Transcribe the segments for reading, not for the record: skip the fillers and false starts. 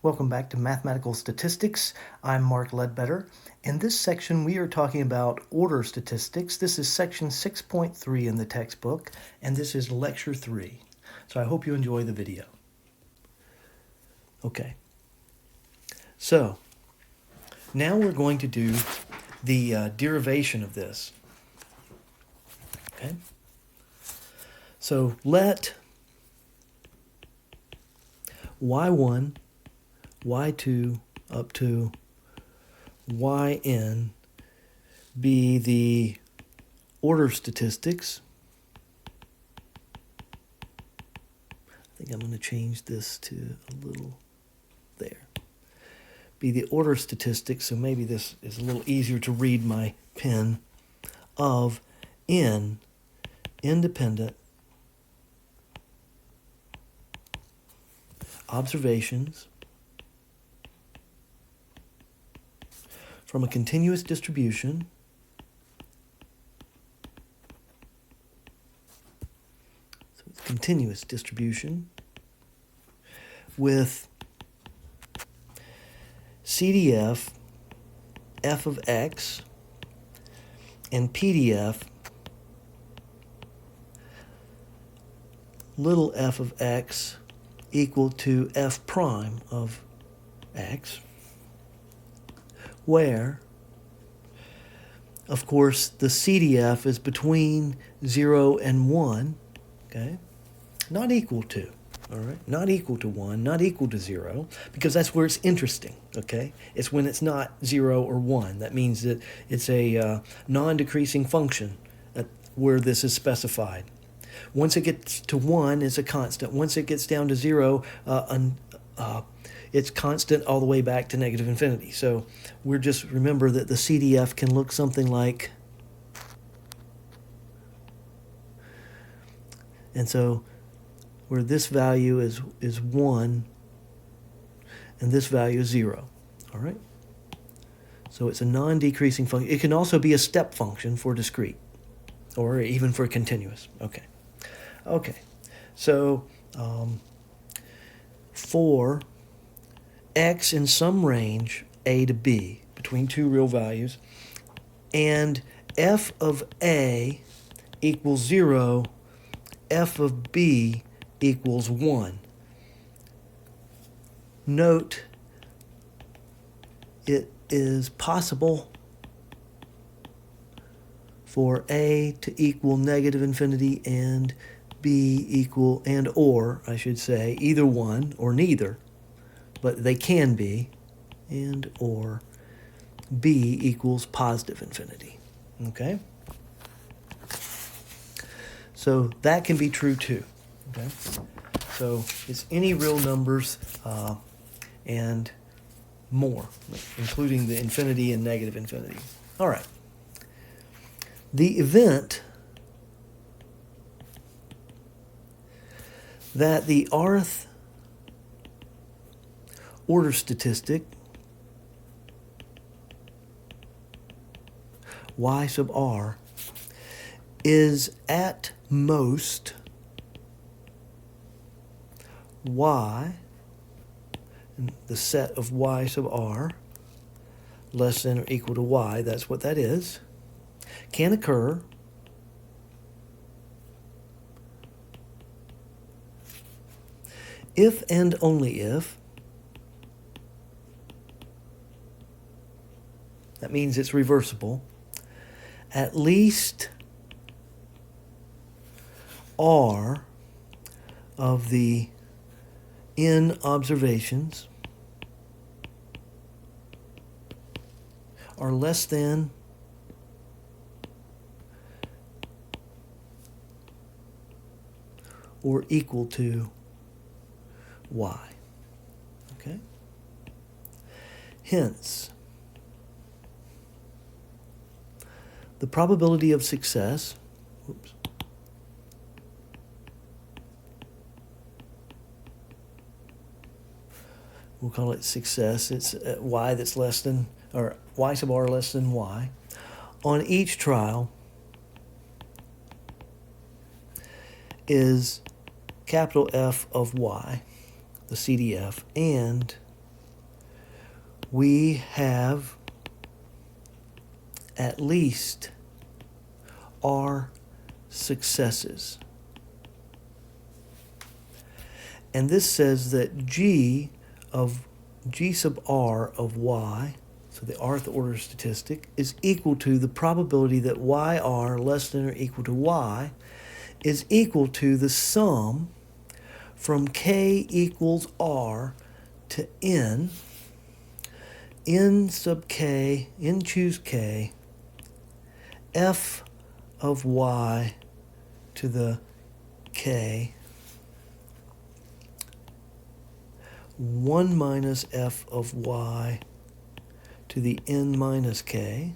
Welcome back to Mathematical Statistics. I'm Mark Ledbetter. In this section, we are talking about order statistics. This is section 6.3 in the textbook, and this is lecture 3. So I hope you enjoy the video. Okay. So now we're going to do the derivation of this. Okay. So let y1, y2 up to yn be the order statistics. I think I'm going to change this to a little there. Be the order statistics, so maybe this is a little easier to read my pen, of n independent observations from a continuous distribution so it's a continuous distribution with CDF f of x and PDF little f of x equal to f prime of x, where, of course, the CDF is between 0 and 1, okay? Not equal to, all right? Not equal to 1, not equal to 0, because that's where it's interesting, okay? It's when it's not 0 or 1. That means that it's a non-decreasing function where this is specified. Once it gets to 1, it's a constant. Once it gets down to 0, it's constant all the way back to negative infinity. So we're just, remember that the CDF can look something like, and so where this value is 1 and this value is 0, all right? So it's a non-decreasing function. It can also be a step function for discrete or even for continuous, okay. Okay, so for x in some range, a to b, between two real values, and f of a equals 0, f of b equals 1. Note, it is possible for a to equal negative infinity and b equal, and or, I should say, either one or neither, but they can be, and or b equals positive infinity, okay? So that can be true too, okay? So it's any real numbers and more, including the infinity and negative infinity. All right. The event that the rth order statistic y sub r is at most y, the set of y sub r, less than or equal to y, that's what that is, can occur if and only if, that means it's reversible, at least r of the n observations are less than or equal to y, okay? Hence, the probability of success, we'll call it success, it's y that's less than, or y sub r less than y, on each trial is capital F of y, the CDF, and we have at least r successes. And this says that g sub r of y, so the rth order statistic, is equal to the probability that yr less than or equal to y is equal to the sum from k equals r to n sub k, n choose k, f of y to the k, 1 minus f of y to the n minus k,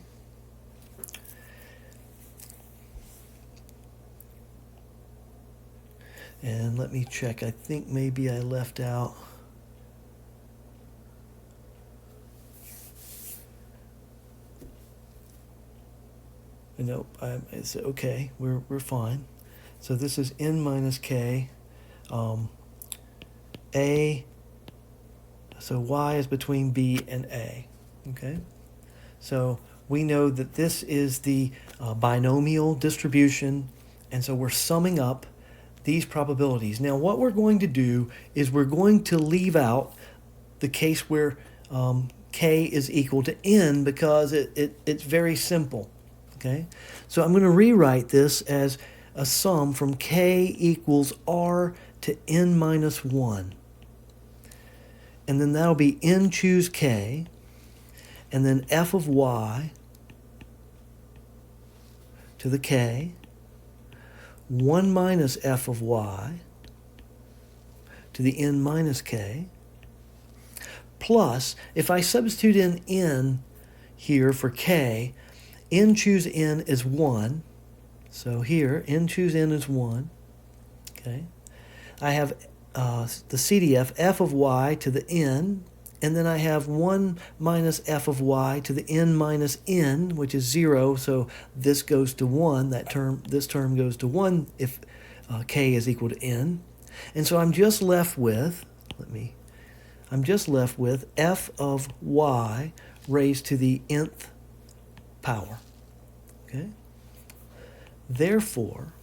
and let me check. I think maybe I left out. Nope, it's okay. We're fine. So this is n minus k. A. So y is between b and a. Okay. So we know that this is the binomial distribution, and so we're summing up these probabilities. Now what we're going to do is we're going to leave out the case where k is equal to n, because it's very simple. Okay, so I'm going to rewrite this as a sum from k equals r to n minus 1. And then that'll be n choose k, and then f of y to the k, 1 minus f of y to the n minus k, plus, if I substitute in n here for k, n choose n is 1. So here, n choose n is 1. Okay. I have the CDF, f of y to the n, and then I have 1 minus f of y to the n minus n, which is 0, so this goes to 1. This term goes to 1 if k is equal to n. And so I'm just left with, f of y raised to the nth power. Okay? Therefore,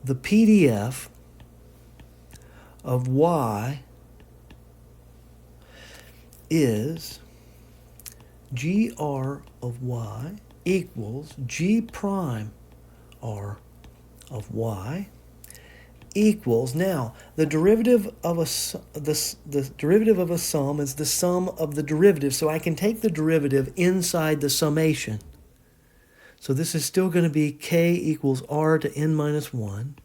the PDF of y is gr of y equals g prime r of y equals, now the derivative of the derivative of a sum is the sum of the derivative, so I can take the derivative inside the summation. So this is still going to be k equals r to n minus 1.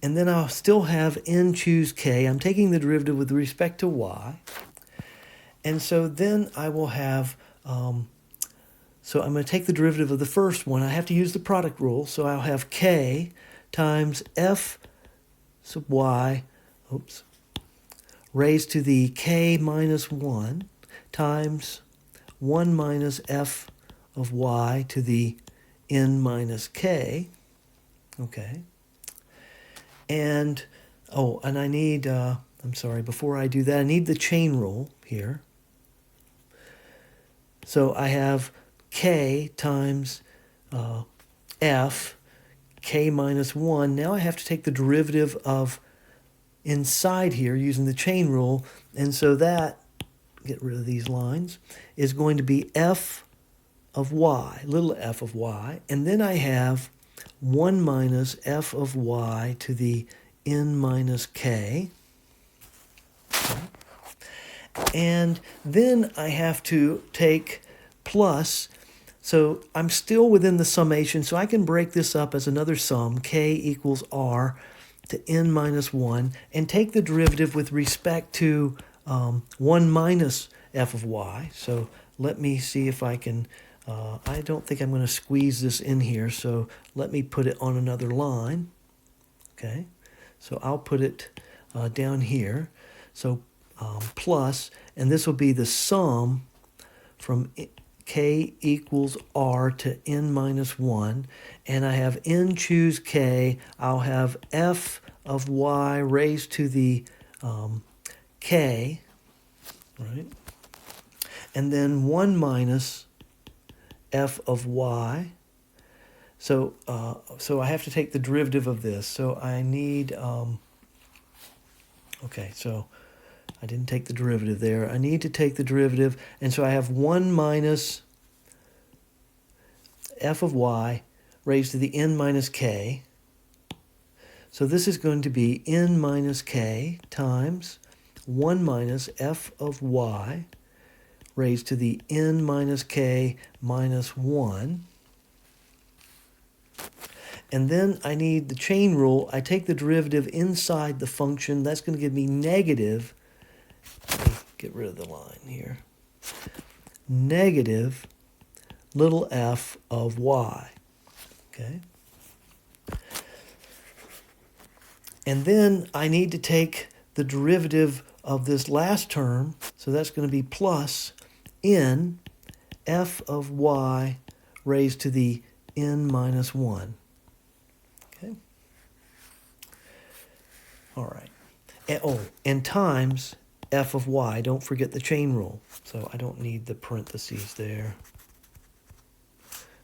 And then I'll still have n choose k. I'm taking the derivative with respect to y. And so then I will have, so I'm going to take the derivative of the first one. I have to use the product rule. So I'll have k times f sub y, raised to the k minus 1 times 1 minus f of y to the n minus k. Okay. And, and I need, before I do that, I need the chain rule here. So I have k times f, k minus 1. Now I have to take the derivative of inside here using the chain rule. And so that, get rid of these lines, is going to be f of y, little f of y. And then I have 1 minus f of y to the n minus k. Okay. And then I have to take plus, so I'm still within the summation, so I can break this up as another sum, k equals r to n minus 1, and take the derivative with respect to 1 minus f of y. So let me see if I can, I don't think I'm going to squeeze this in here, so let me put it on another line. Okay, so I'll put it down here. So plus, and this will be the sum from k equals r to n minus 1, and I have n choose k. I'll have f of y raised to the k, right? And then 1 minus f of y. So I have to take the derivative of this. So I need, okay, so I didn't take the derivative there. I need to take the derivative, and so I have 1 minus f of y raised to the n minus k. So this is going to be n minus k times 1 minus f of y raised to the n minus k minus 1. And then I need the chain rule. I take the derivative inside the function. That's going to give me negative. Let me get rid of the line here. Negative little f of y. Okay. And then I need to take the derivative of this last term. So that's going to be plus n f of y raised to the n minus 1. Okay. All right. And times f of y. Don't forget the chain rule. So I don't need the parentheses there.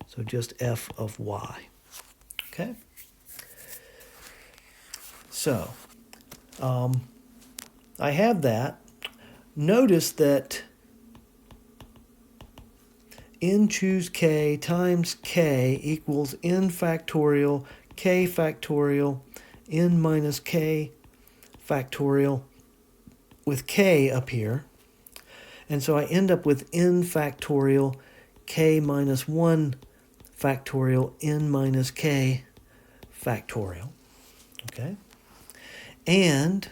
So just f of y. Okay. So I have that. Notice that n choose k times k equals n factorial k factorial n minus k factorial with k up here. And so I end up with n factorial k minus 1 factorial n minus k factorial. Okay? And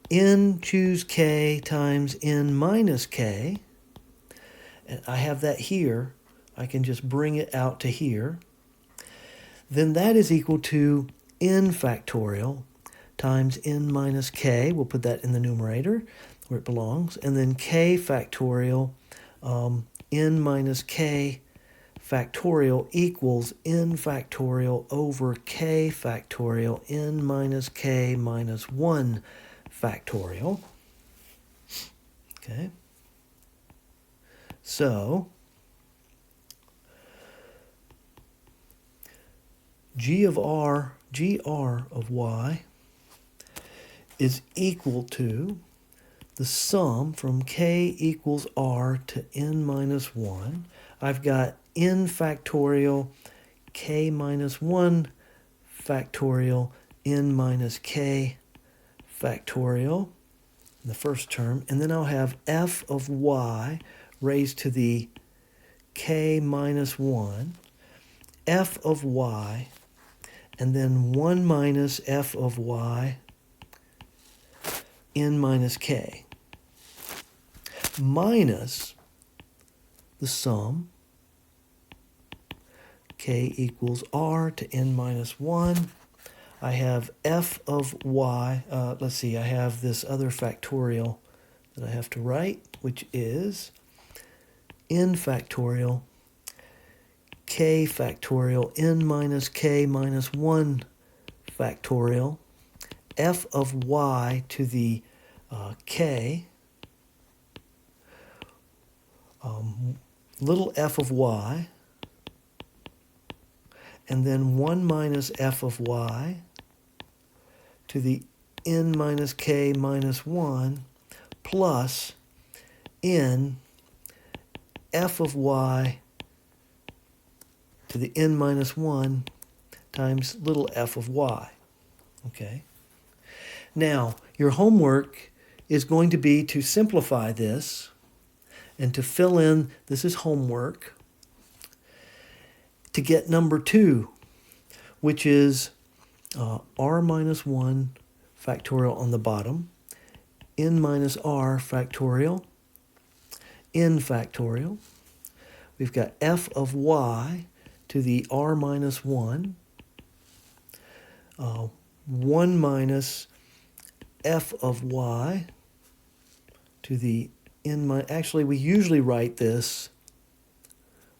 n choose k times n minus k. And I have that here. I can just bring it out to here. Then that is equal to n factorial times n minus k. We'll put that in the numerator where it belongs. And then k factorial n minus k factorial equals n factorial over k factorial n minus k minus 1 factorial. Okay. So g of r of y is equal to the sum from k equals r to n minus 1. I've got n factorial k minus 1 factorial n minus k factorial in the first term. And then I'll have f of y raised to the k minus 1, f of y, and then 1 minus f of y n minus k, minus the sum k equals r to n minus 1. I have f of y. Let's see, I have this other factorial that I have to write, which is n factorial k factorial n minus k minus 1 factorial f of y to the k, little f of y, and then 1 minus f of y to the n minus k minus 1 plus n f of y to the n minus 1 times little f of y. Okay. Now, your homework is going to be to simplify this and to fill in, this is homework, to get number 2, which is r minus 1 factorial on the bottom, n minus r factorial, n factorial. We've got f of y to the r minus 1, 1 minus f of y to the n minus, actually we usually write this,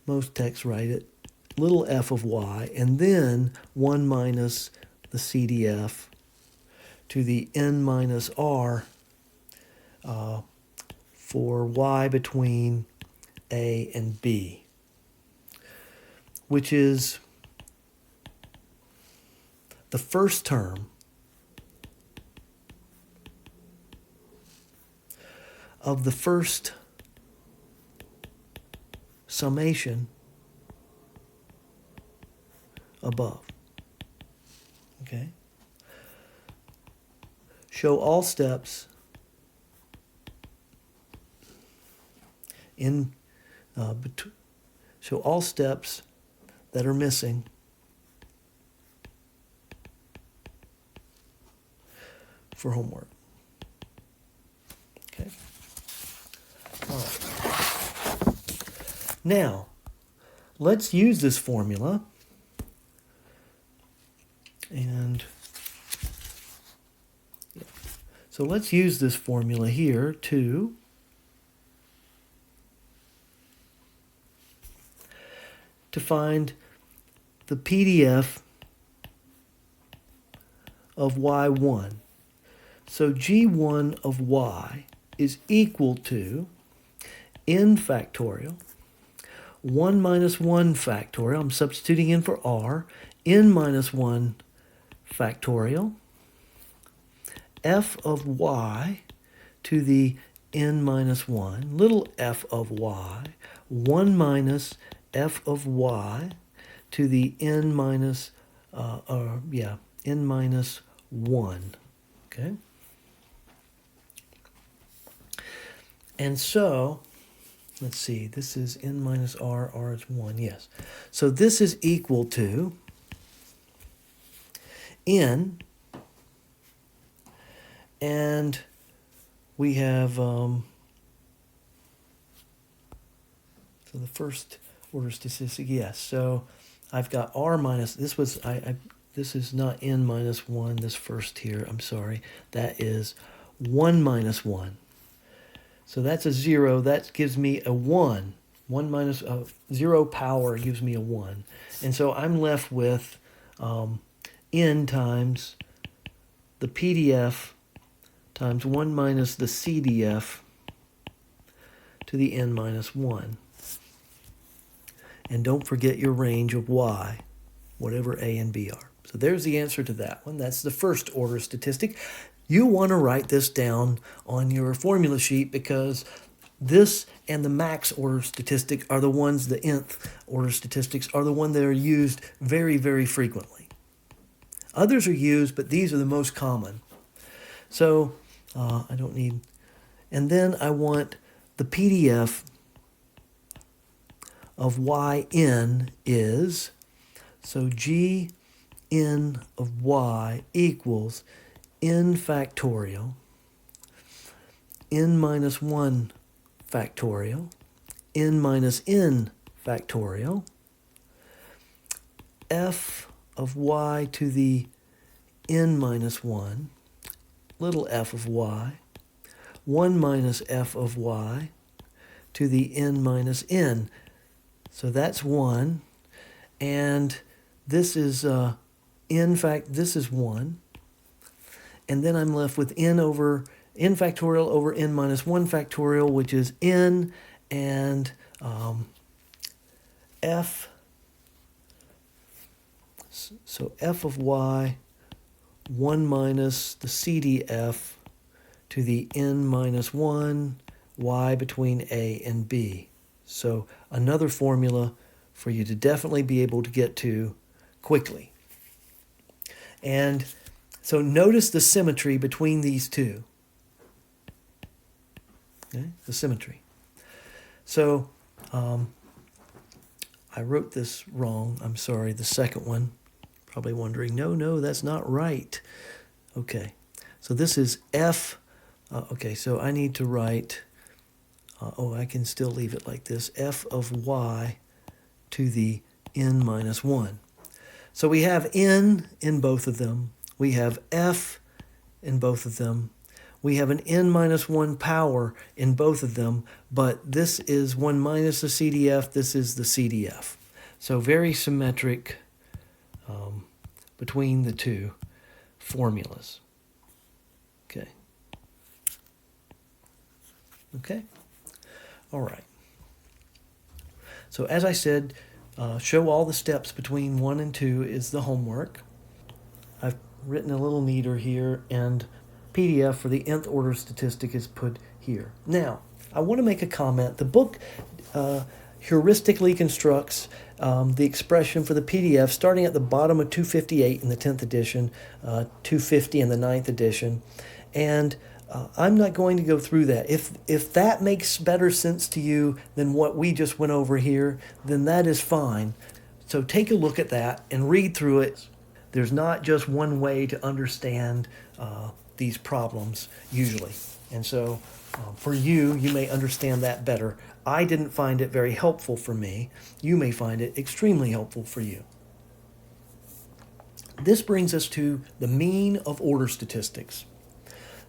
most texts write it, little f of y, and then 1 minus the CDF to the n minus r for y between a and b, which is the first term of the first summation above. Okay? Show all steps in show all steps that are missing for homework. Okay. All right. Now, let's use this formula and so let's use this formula here to find the PDF of y1. So g1 of y is equal to n factorial, 1 minus 1 factorial, I'm substituting in for r, n minus 1 factorial, f of y to the n minus 1, little f of y, 1 minus f of y to the n minus, n minus 1, okay? And so, let's see, this is n minus r, r is 1, yes. So this is equal to n, and we have, so the first order statistic, yes. So I've got r minus, this was, this is not n minus 1, this first here, I'm sorry. That is 1 minus 1. So that's a 0, that gives me a 1. 1 minus 0 power gives me a 1. And so I'm left with n times the PDF times 1 minus the CDF to the n minus 1. And don't forget your range of y, whatever a and b are. So there's the answer to that one. That's the first order statistic. You want to write this down on your formula sheet because this and the max order statistic are the ones, the nth order statistics are the ones that are used very, very frequently. Others are used, but these are the most common. So I don't need, and then I want the PDF of yn is, so g n of y equals n factorial, n minus 1 factorial, n minus n factorial, f of y to the n minus 1, little f of y, 1 minus f of y to the n minus n. So that's 1, and this is this is 1, and then I'm left with n factorial over n minus 1 factorial, which is n, and f, so f of y, 1 minus the CDF to the n minus 1, y between a and b. So another formula for you to definitely be able to get to quickly. And so notice the symmetry between these two. Okay, the symmetry. So I wrote this wrong. I'm sorry, the second one. Probably wondering, no, that's not right. Okay, so this is f. Okay, so I need to write, I can still leave it like this, f of y to the n minus 1. So we have n in both of them. We have f in both of them. We have an n minus 1 power in both of them, but this is 1 minus the CDF, this is the CDF. So very symmetric between the two formulas. Okay. Okay? All right. So as I said, show all the steps between 1 and 2 is the homework. I've written a little neater here, and PDF for the nth order statistic is put here. Now, I want to make a comment. The book heuristically constructs the expression for the PDF starting at the bottom of 258 in the 10th edition, 250 in the 9th edition, and I'm not going to go through that. If that makes better sense to you than what we just went over here, then that is fine. So take a look at that and read through it. There's not just one way to understand these problems usually. And so for you, you may understand that better. I didn't find it very helpful for me. You may find it extremely helpful for you. This brings us to the mean of order statistics.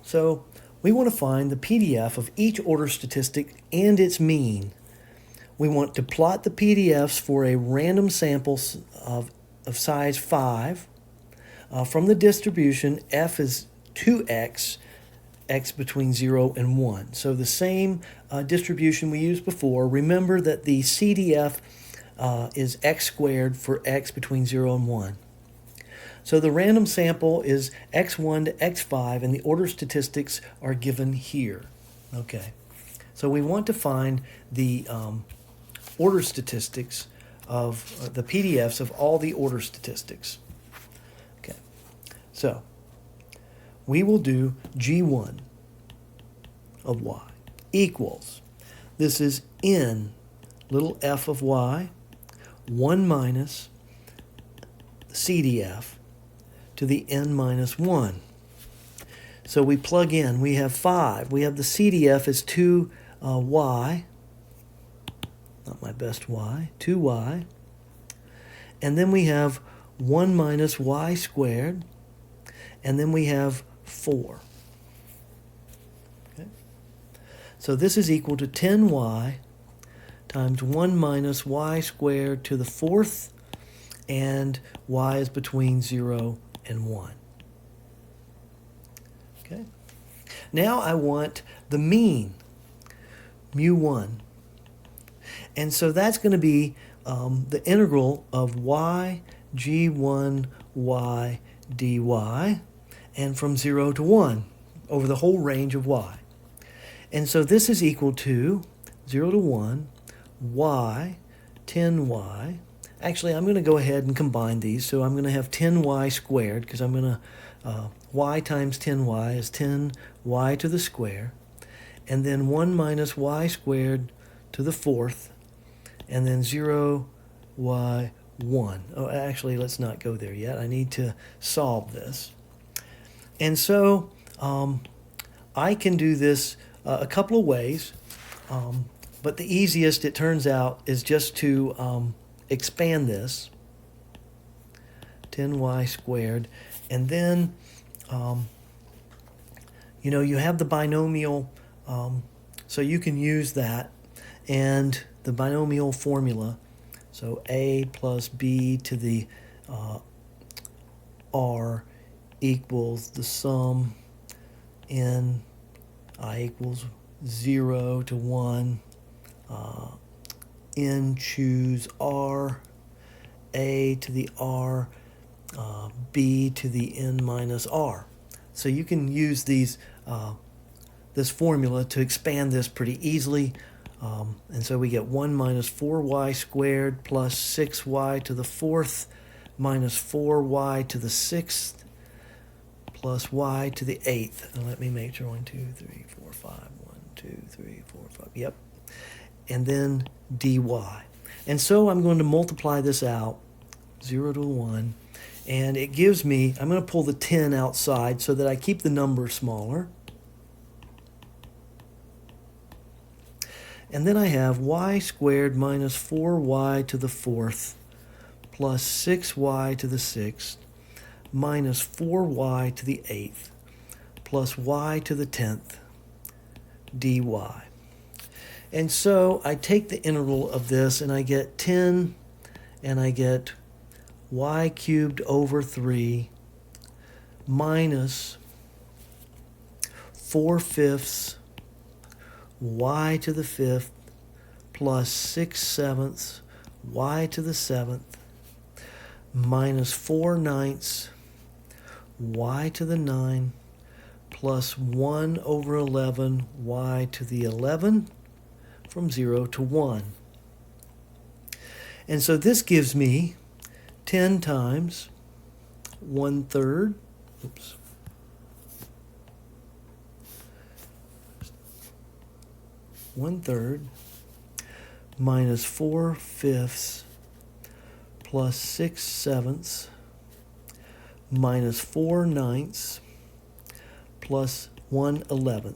So we want to find the PDF of each order statistic and its mean. We want to plot the PDFs for a random sample of size 5 from the distribution f is 2x, x between 0 and 1. So the same distribution we used before. Remember that the CDF is x squared for x between 0 and 1. So the random sample is x1 to x5, and the order statistics are given here. Okay. So we want to find the order statistics of the PDFs of all the order statistics. Okay. So we will do G1 of y equals, this is n little f of y, 1 minus CDF to the n minus 1. So we plug in, we have 5. We have the CDF as 2y, not my best y, 2y. And then we have 1 minus y squared, and then we have 4. Okay? So this is equal to 10y times 1 minus y squared to the 4th, and y is between 0 and 1. Okay. Now I want the mean, mu1. And so that's going to be the integral of y g1 y dy, and from 0 to 1 over the whole range of y. And so this is equal to 0 to 1 y 10y. Actually, I'm going to go ahead and combine these. So I'm going to have 10y squared, because I'm going to, y times 10y is 10y to the square. And then 1 minus y squared to the 4th. And then 0y1. Oh, actually, let's not go there yet. I need to solve this. And so I can do this a couple of ways. But the easiest, it turns out, is just to expand this, 10y squared, and then, you have the binomial, so you can use that, and the binomial formula, so a plus b to the r equals the sum in I equals 0 to 1, n choose r, a to the r, b to the n minus r. So you can use these this formula to expand this pretty easily. And so we get 1 minus 4y squared plus 6y to the 4th minus 4y to the 6th plus y to the 8th. And let me make sure 1, 2, 3, 4, 5. 1, 2, 3, 4, 5. Yep. And then dy. And so I'm going to multiply this out, 0 to 1, and it gives me, I'm going to pull the 10 outside so that I keep the number smaller. And then I have y squared minus 4y to the 4th plus 6y to the 6th minus 4y to the 8th plus y to the 10th dy. And so I take the integral of this and I get 10, and I get y cubed over 3 minus 4/5 y to the 5th plus 6/7 y to the 7th minus 4/9 y to the 9 plus 1 over 11 y to the 11 from 0 to 1. And so this gives me 10 times 1/3, oops, 1/3 minus 4/5 plus 6/7 minus 4/9 plus 1/11.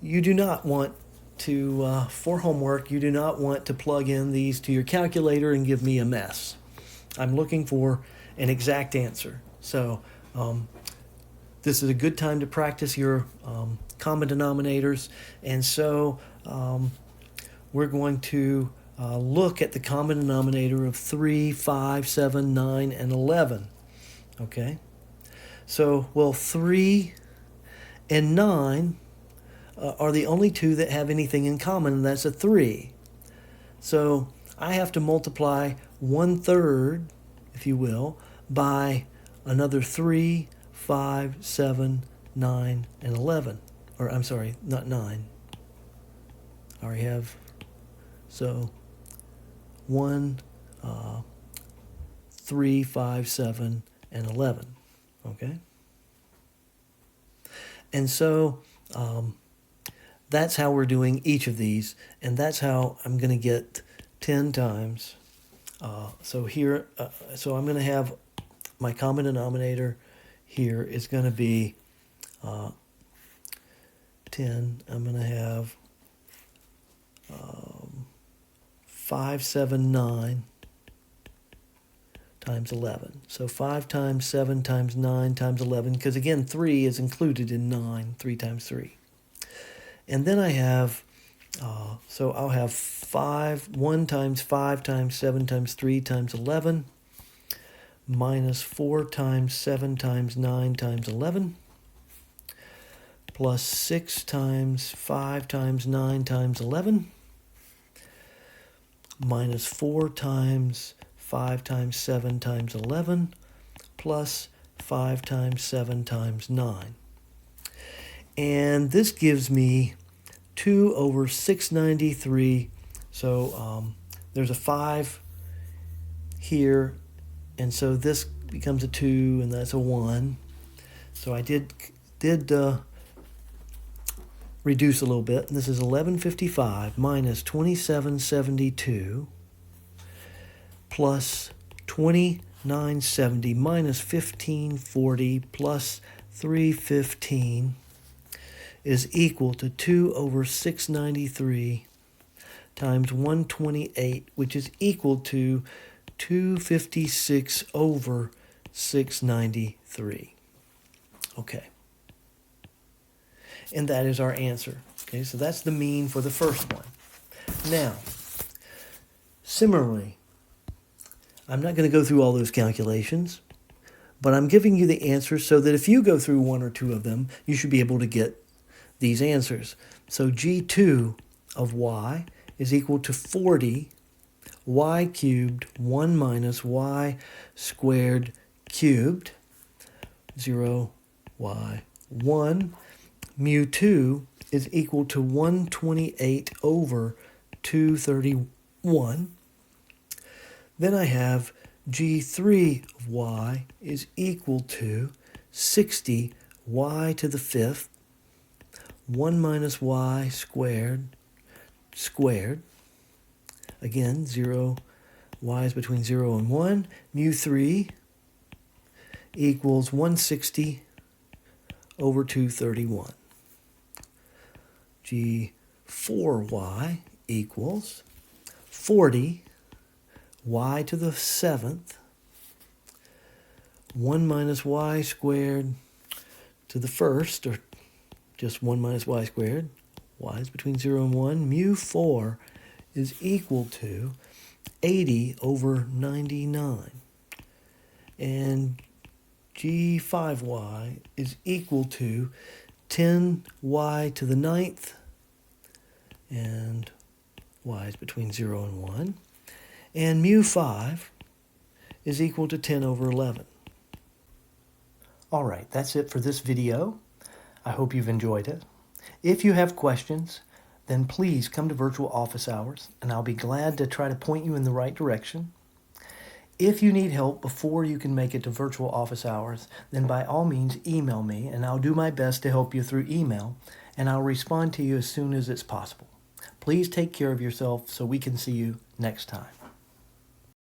You do not want to, for homework, you do not want to plug in these to your calculator and give me a mess. I'm looking for an exact answer. So this is a good time to practice your common denominators. And so we're going to look at the common denominator of 3, 5, 7, 9, and 11. Okay? So, well, 3 and 9 are the only two that have anything in common, and that's a 3. So I have to multiply 1/3, if you will, by another 3, 5, 7, 9, and 11. Or I'm sorry, not 9. I already have. So 1, 3, 5, 7, and 11. Okay? And so that's how we're doing each of these, and that's how I'm going to get 10 times. So here, so I'm going to have my common denominator here is going to be 10. I'm going to have 5, 7, 9 times 11. So 5 times 7 times 9 times 11, because again, 3 is included in 9, 3 times 3. And then I have, so I'll have 1 times 5 times 7 times 3 times 11, minus 4 times 7 times 9 times 11, plus 6 times 5 times 9 times 11, minus 4 times 5 times 7 times 11, plus 5 times 7 times 9. And this gives me 2 over 693. So there's a 5 here, and so this becomes a 2, and that's a 1. So I did reduce a little bit. And this is 1155 minus 2772 plus 2970 minus 1540 plus 315 is equal to 2 over 693 times 128, which is equal to 256 over 693. Okay. And that is our answer. Okay, so that's the mean for the first one. Now, similarly, I'm not going to go through all those calculations, but I'm giving you the answers so that if you go through one or two of them, you should be able to get these answers. So G2 of y is equal to 40 y cubed 1 minus y squared cubed 0 y 1. Mu 2 is equal to 128 over 231. Then I have G3 of y is equal to 60 y to the 5th 1 minus y squared squared. Again, 0, y is between 0 and 1. Mu 3 equals 160 over 231. G4y equals 40 y to the 7th 1 minus y squared to the first, or just 1 minus y squared. Y is between 0 and 1. Mu 4 is equal to 80 over 99. And G5y is equal to 10y to the 9th and y is between 0 and 1. And mu 5 is equal to 10 over 11. All right, that's it for this video. I hope you've enjoyed it. If you have questions, then please come to virtual office hours, and I'll be glad to try to point you in the right direction. If you need help before you can make it to virtual office hours, then by all means email me, and I'll do my best to help you through email, and I'll respond to you as soon as it's possible. Please take care of yourself so we can see you next time.